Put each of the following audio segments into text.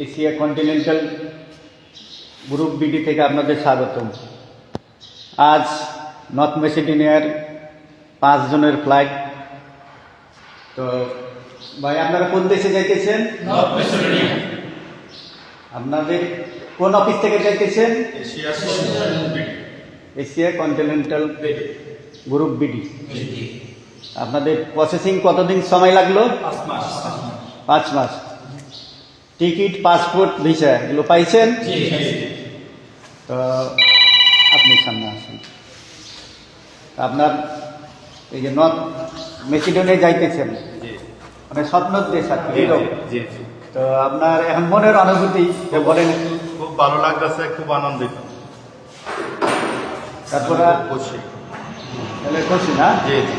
Asia continental group BD থেকে আপনাদের স্বাগতম। আজ নর্থ মেসিডোনিয়ার 5 জনের ফ্লাইট। তো ভাই আপনারা কোন দেশে যাইতেছেন? North Macedonia. আপনাদের কোন অফিস থেকে যাইতেছেন? Asia continental group BD. আপনাদের প্রসেসিং কতদিন সময় লাগলো? 5 মাস। টিকিট, পাসপোর্ট, ভিসা এগুলো পাইছেন? তো আপনি সামনে আসেন। আপনার এই যে নর্থ মেসিডোনিয়া যাইতেছেন, মানে স্বপ্নের দেশ আর কি। তো আপনার এখন মনের অনুভূতি বলেন। খুব ভালো লাগতেছে, খুব আনন্দিত। তারপরে খুশি। তাহলে খুশি না? জি জি।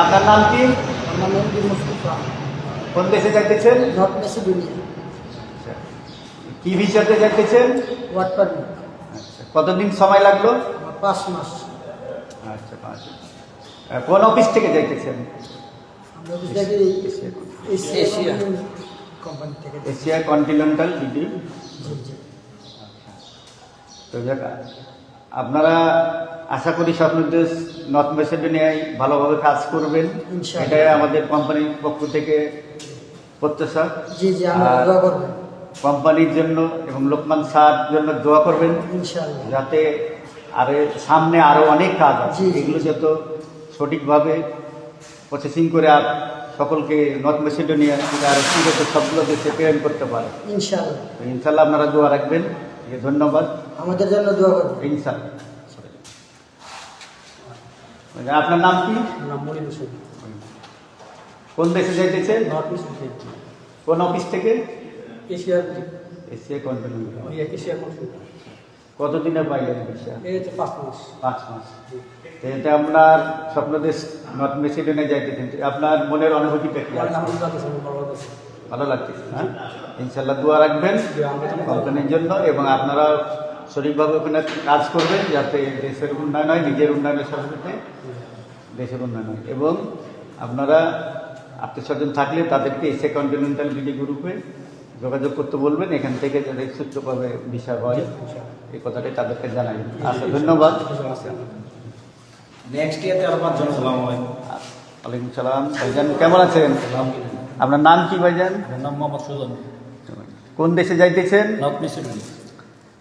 আপনার নাম কি? আমার নাম মুস্তফা। কোন দেশে যাইতেছেন? North Macedonia. কি ভিসাতে যাইতেছেন? Work permit. আচ্ছা, কতদিন সময় লাগলো? আমার 5 মাস। আচ্ছা, 5 মাস। কোন অফিস থেকে যাইতেছেন? আমরা বুঝতে এশিয়া কোম্পানি থেকে। Asia continental BD. জি জি। তো যাক, আপনারা আশা করি স্বপ্নের দেশ নর্থ মেসিডোনিয়ায় ভালোভাবে কাজ করবেন, ইনশাআল্লাহ। এটাই আমাদের কোম্পানির পক্ষ থেকে প্রত্যাশা। জি জি, আমরা আর দোয়া করবেন কোম্পানির জন্য এবং লোকমান স্যার জন্য দোয়া করবেন, ইনশাআল্লাহ। যাতে সামনে আরো অনেক কাজ আছে, জি, জি। এগুলো যত সঠিকভাবে প্রসেসিং করে আর সকলকে নর্থ মেসিডোনিয়া থেকে আরো সুযোগ সবগুলো দেশে প্রেরণ করতে পারে। ইনশাআল্লাহ। তো ইনশাল্লাহ আপনারা দোয়া রাখবেন। ধন্যবাদ। আমাদের জন্য দোয়া করবেন ইনশাল্লাহ। আপনার নাম কি? নাম মনির হোসেন। কোন দেশে যাইতেছেন? North Macedonia. কোন অফিস থেকে? Asia Asia continent. Asia company. কতদিনে পাইলেন ভিসা? এই হচ্ছে 5 মাস। 5 মাস। তো এটা আপনার স্বপ্নদেশ নর্থ মেসিডোনিয়া যাইতেছেন, আপনার মনের অনুভূতিটা কি? ভালো লাগতেছে, হ্যাঁ? ইনশাল্লাহ দোয়া রাখবেন কোম্পানির জন্য, এবং আপনারা সঠিকভাবে ওখানে কাজ করবেন, যাতে দেশের উন্নয়ন হয়, নিজের উন্নয়নের সাথে সাথে দেশের উন্নয়ন হয়। এবং আপনারা আত্মীয়স্বজন থাকলে তাদেরকে এশিয়া কন্টিনেন্টাল বিডি গ্রুপে যোগাযোগ করতে বলবেন, এখান থেকে যাতে সুস্থভাবে ভিসা হয় এই কথাটাই তাদেরকে জানাবেন। আচ্ছা, ধন্যবাদ। নেক্সট ইয়ারতে আরো 5 জন। আসসালামু আলাইকুম। ওয়ালাইকুম সালাম। ভাইজান কেমন আছেন? আপনার নাম কি ভাইজান? আমার নাম মোহাম্মদ সুজন। কোন দেশে যাইতেছেন? North Macedonia.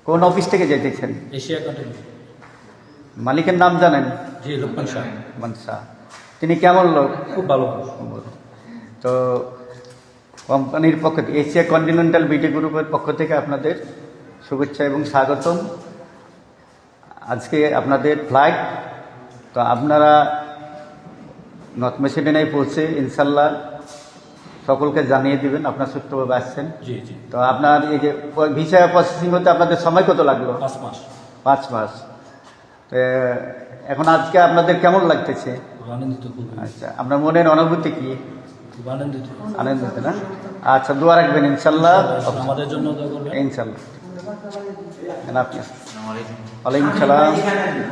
কোন অফিস থেকে যাইতেছেন? Asia continent. মালিকের নাম জানেন? জি, লোকমান শাহ। মানসা। তিনি কেমন লোক? খুব ভালো। তো কোম্পানির পক্ষ থেকে, এশিয়া কন্টিনেন্টাল বিডি গ্রুপের পক্ষ থেকে আপনাদের শুভেচ্ছা এবং স্বাগতম। আজকে আপনাদের ফ্লাইট। তো আপনারা নর্থ মেসিডোনিয়ায় পৌঁছে ইনশাল্লাহ সকলকে জানিয়ে দিবেন আপনার সুস্থভাবে আসছেন। জি জি। তো আপনার এই যে ভিসা প্রসেসিং হতে আপনাদের সময় কত লাগলো? 5 মাস। 5 মাস। তো এখন আজকে আপনাদের কেমন লাগতেছে? খুব আনন্দিত, খুব আচ্ছা, আপনার মনের অনুভূতি কি? খুব আনন্দিত। আনন্দিত না? আচ্ছা, দোয়া রাখবেন ইনশাল্লাহ। আমাদের জন্য দোয়া করবেন। ইনশাল্লাহ। আপনি? ওয়ালাইকুম সালাম।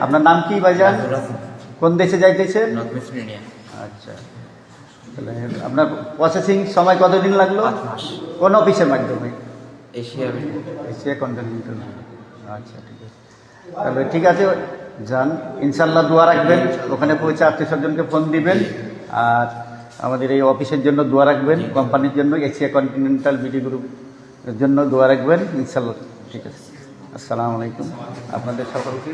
আপনার নাম কি ভাইজান? কোন দেশে যাইতেছেন? North Macedonia. আচ্ছা, তাহলে আপনার প্রসেসিং সময় কতদিন লাগলো? 5 মাস। কোন অফিসের মাধ্যমে? Asia continental. আচ্ছা, ঠিক আছে। তাহলে ঠিক আছে, যান। ইনশাল্লাহ দোয়া রাখবেন, ওখানে পৌঁছে আত্মীয়স্বজনকে ফোন দিবেন, আর আমাদের এই অফিসের জন্য দোয়া রাখবেন, কোম্পানির জন্য, এশিয়া কন্টিনেন্টাল বিডি গ্রুপের জন্য দোয়া রাখবেন ইনশাল্লাহ। ঠিক আছে, আসসালামু আলাইকুম। আপনাদের সকলকে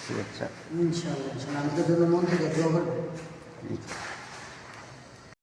শুভেচ্ছা। ইনশাআল্লাহ। আমাদের জন্য মন থেকে দোয়া করবেন।